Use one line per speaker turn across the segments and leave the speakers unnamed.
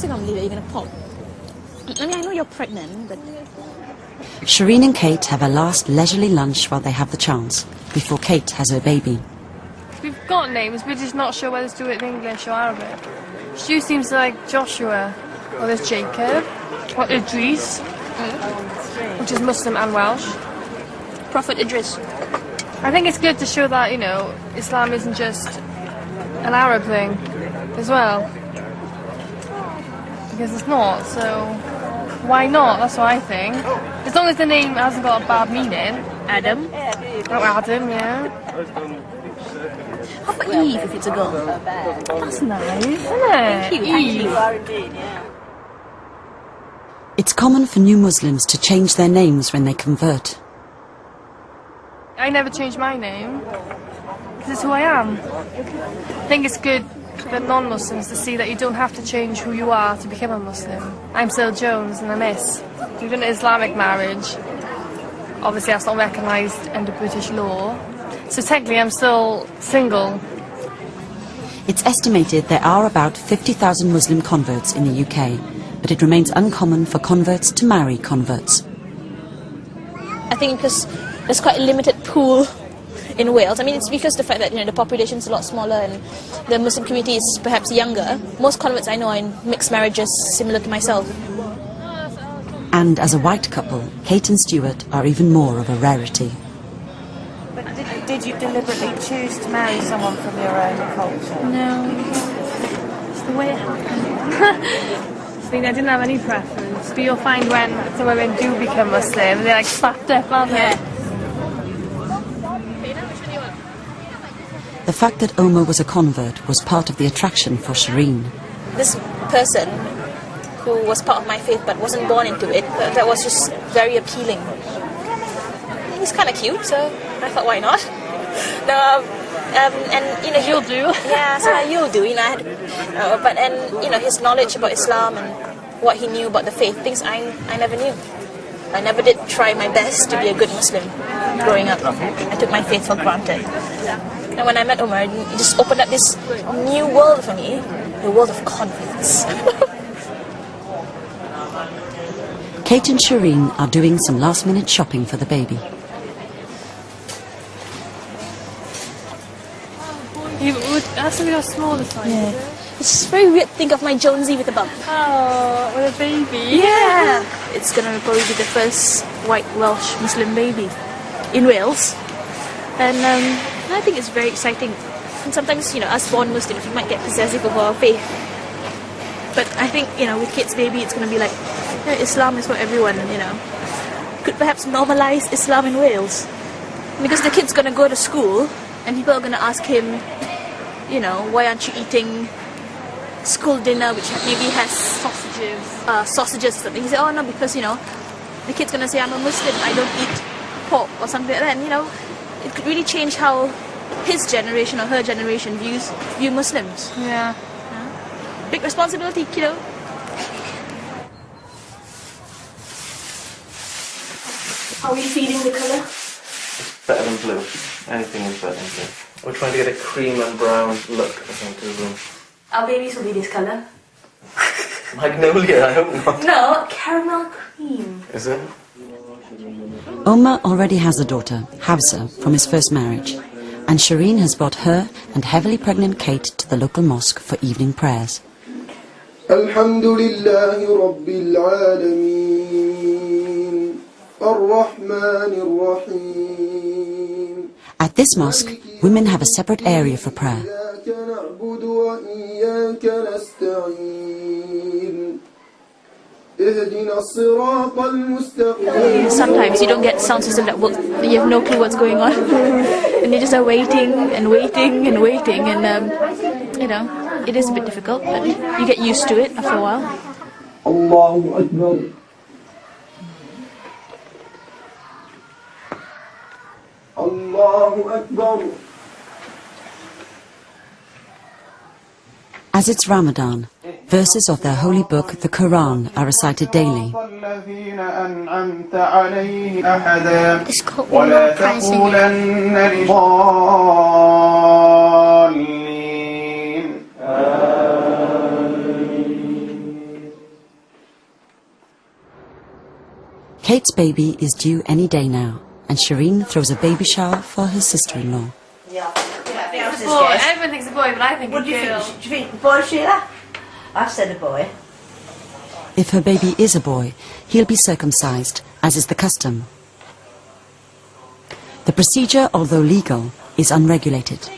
I can't believe it, you're going to pop. I mean, I know you're pregnant, but...
Shireen and Kate have a last leisurely lunch while they have the chance, before Kate has her baby.
We've got names, we're just not sure whether to do it in English or Arabic. Stu seems to like Joshua, or there's Jacob, or Idris, which is Muslim and Welsh.
Prophet Idris.
I think it's good to show that, you know, Islam isn't just an Arab thing as well. Because it's not, so why not? That's what I think. As long as the name hasn't got a bad meaning.
Adam.
Oh, Adam, yeah.
How about Eve if it's a girl?
That's nice, isn't it? Eve.
It's common for new Muslims to change their names when they convert.
I never changed my name. This is who I am. I think it's good for non-Muslims to see that you don't have to change who you are to become a Muslim. I'm still Jones and I'm Miss. We've done an Islamic marriage. Obviously that's not recognised under British law. So technically I'm still single.
It's estimated there are about 50,000 Muslim converts in the UK, but it remains uncommon for converts to marry converts.
I think because there's quite a limited pool in Wales. I mean, it's because the fact that, you know, the population's a lot smaller and the Muslim community is perhaps younger. Most converts I know are in mixed marriages similar to myself.
And as a white couple, Kate and Stuart are even more of a rarity.
But did you deliberately choose to marry someone from your own culture?
No. It's the way it happened. I didn't have any preference. But you'll find when some women do become Muslim, they're like slapped up, aren't they?
The fact that Omar was a convert was part of the attraction for Shireen.
This person who was part of my faith but wasn't born into it, that was just very appealing. He's kind of cute, so I thought, why not? No, and you know,
you'll do.
Yeah, so you'll do. You know, and you know, his knowledge about Islam and what he knew about the faith, things I never knew. I never did try my best to be a good Muslim growing up. I took my faith for granted. And when I met Omar, it just opened up this new world for me, the world of confidence.
Kate and Shireen are doing some last-minute shopping for the baby.
That's a real smaller size.
Yeah. It's very weird to think of my Jonesy with a bump.
Oh, with a baby.
Yeah. It's going to probably be the first white Welsh Muslim baby in Wales. And I think it's very exciting. And sometimes, you know, us born Muslims, we might get possessive of our faith. But I think, you know, with Kate's baby, it's going to be like, you know, Islam is for everyone, you know. Could perhaps normalize Islam in Wales. Because the kid's going to go to school and people are going to ask him, you know, why aren't you eating school dinner which maybe has sausages or something. He said, oh no, because, you know, the kid's going to say, I'm a Muslim, I don't eat pork or something like that. And, you know, it could really change how his generation or her generation view Muslims.
Yeah.
Big responsibility, kiddo. How are you feeling the colour?
Better than blue. Anything is better than blue. We're trying to get a cream and brown look, I think, to the room.
Our babies will be this colour.
Magnolia, I hope not.
No, caramel cream.
Is it?
Omar already has a daughter, Hafsa, from his first marriage, and Shireen has brought her and heavily pregnant Kate to the local mosque for evening prayers.
Alhamdulillahi Rabbil Alameen Ar-Rahmanir Rahim.
At this mosque, women have a separate area for prayer.
Sometimes you don't get sound system that works, you have no clue what's going on. And you just are waiting and waiting and waiting, and you know, it is a bit difficult, but you get used to it after a while.
Allahu Akbar. Allahu Akbar.
As it's Ramadan, verses of their holy book, the Quran, are recited daily.
It's called one more pricing.
Kate's baby is due any day now, and Shireen throws a baby shower for her sister-in-law.
It's a boy. Everyone thinks a boy, but I think
What
a
do you
girl.
think? Do you think a boy, Sheila? I said a boy.
If her baby is a boy, he'll be circumcised, as is the custom. The procedure, although legal, is unregulated.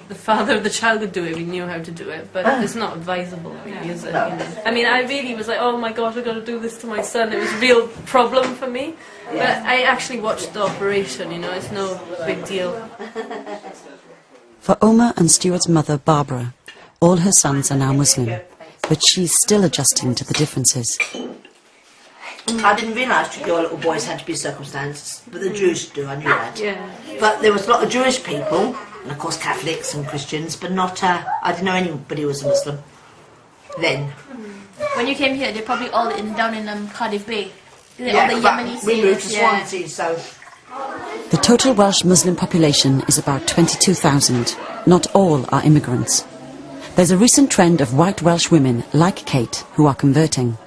The father of the child would do it if he knew how to do it, but it's not advisable, really, is it?
No.
You know? I mean, I really was like, oh my gosh, I've got to do this to my son. It was a real problem for me. But I actually watched the operation, you know, it's no big deal.
For Omar and Stuart's mother, Barbara, all her sons are now Muslim, but she's still adjusting to the differences.
I didn't realise your little boys had to be circumcised, but the Jews do, I knew that.
Yeah.
But there was a lot of Jewish people, and of course Catholics and Christians, but not, I didn't know anybody who was a Muslim then.
When you came here, they're probably all down in Cardiff Bay. All the
but
Yemeni
we moved to
sailors,
Swansea, so...
The total Welsh Muslim population is about 22,000. Not all are immigrants. There's a recent trend of white Welsh women, like Kate, who are converting.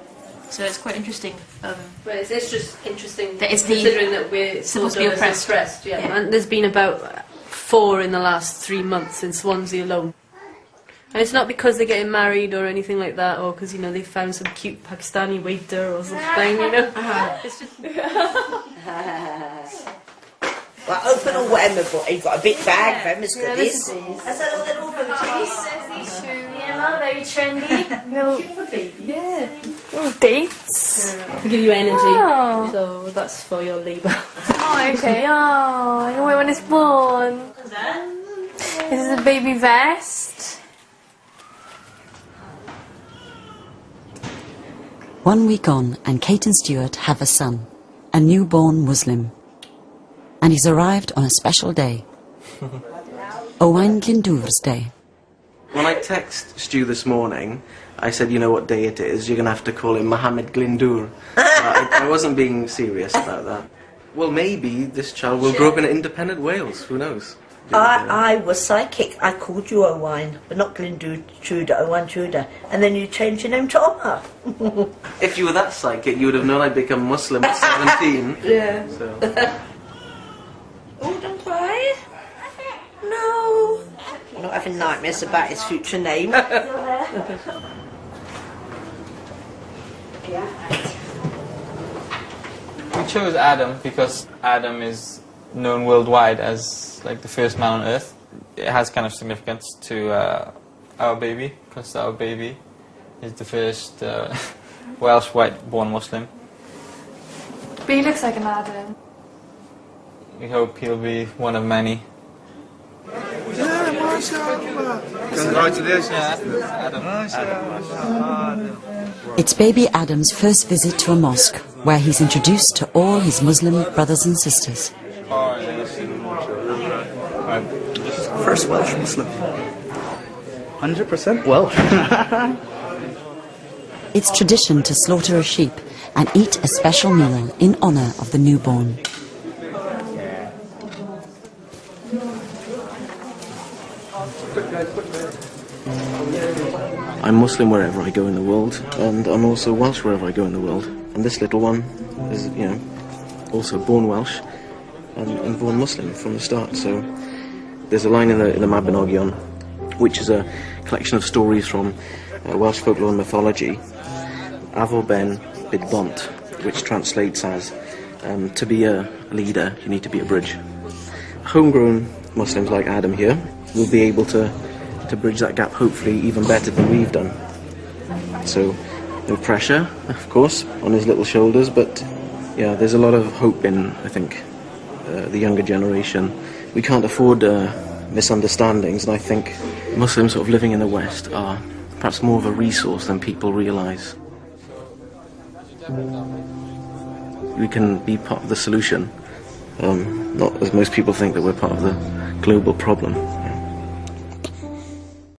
So it's quite interesting.
But it's just interesting
That it's
considering that we're
supposed to be oppressed.
yeah.
Yeah.
And there's been about 4 in the last 3 months in Swansea alone. And it's not because they're getting married or anything like that, or because, you know, they found some cute Pakistani waiter or something, you know. It's just...
Well, open or whatever, but you've got a big bag for him, it's good, this.
That's a little yeah, very trendy. No, yeah. Oh, dates.
To give you energy.
Oh.
So that's for your labour.
Oh, okay. Oh, I know when it's born. This is a baby vest.
1 week on, and Kate and Stuart have a son, a newborn Muslim. And he's arrived on a special day. Owain Glyndwr's Day.
When I text Stu this morning, I said, you know what day it is, you're going to have to call him Mohammed Glyndwr. I wasn't being serious about that. Well, maybe this child will grow up in independent Wales, who knows?
I was psychic. I called you Owain, but not Glyndwr Tudor, Owain Tudor. And then you changed your name to Omar.
If you were that psychic, you would have known I'd become Muslim at 17.
Yeah.
So.
Oh, don't cry. No. I'm not having nightmares about his future name.
We chose Adam because Adam is known worldwide as like the first man on earth. It has kind of significance to our baby, because our baby is the first Welsh white-born Muslim.
But he looks like an Adam.
We hope he'll be one of many.
Congratulations.
It's baby Adam's first visit to a mosque, where he's introduced to all his Muslim brothers and sisters.
First Welsh Muslim. 100% Welsh.
It's tradition to slaughter a sheep and eat a special meal in honour of the newborn.
I'm Muslim wherever I go in the world, and I'm also Welsh wherever I go in the world. And this little one is, you know, also born Welsh and born Muslim from the start. So there's a line in the Mabinogion, which is a collection of stories from Welsh folklore and mythology, Afo Ben Byd Bont, which translates as, to be a leader, you need to be a bridge. Homegrown Muslims like Adam here will be able to bridge that gap, hopefully even better than we've done. So, no pressure, of course, on his little shoulders, but yeah, there's a lot of hope in, I think, the younger generation. We can't afford misunderstandings, and I think Muslims sort of living in the West are perhaps more of a resource than people realise. We can be part of the solution, not as most people think that we're part of the global problem.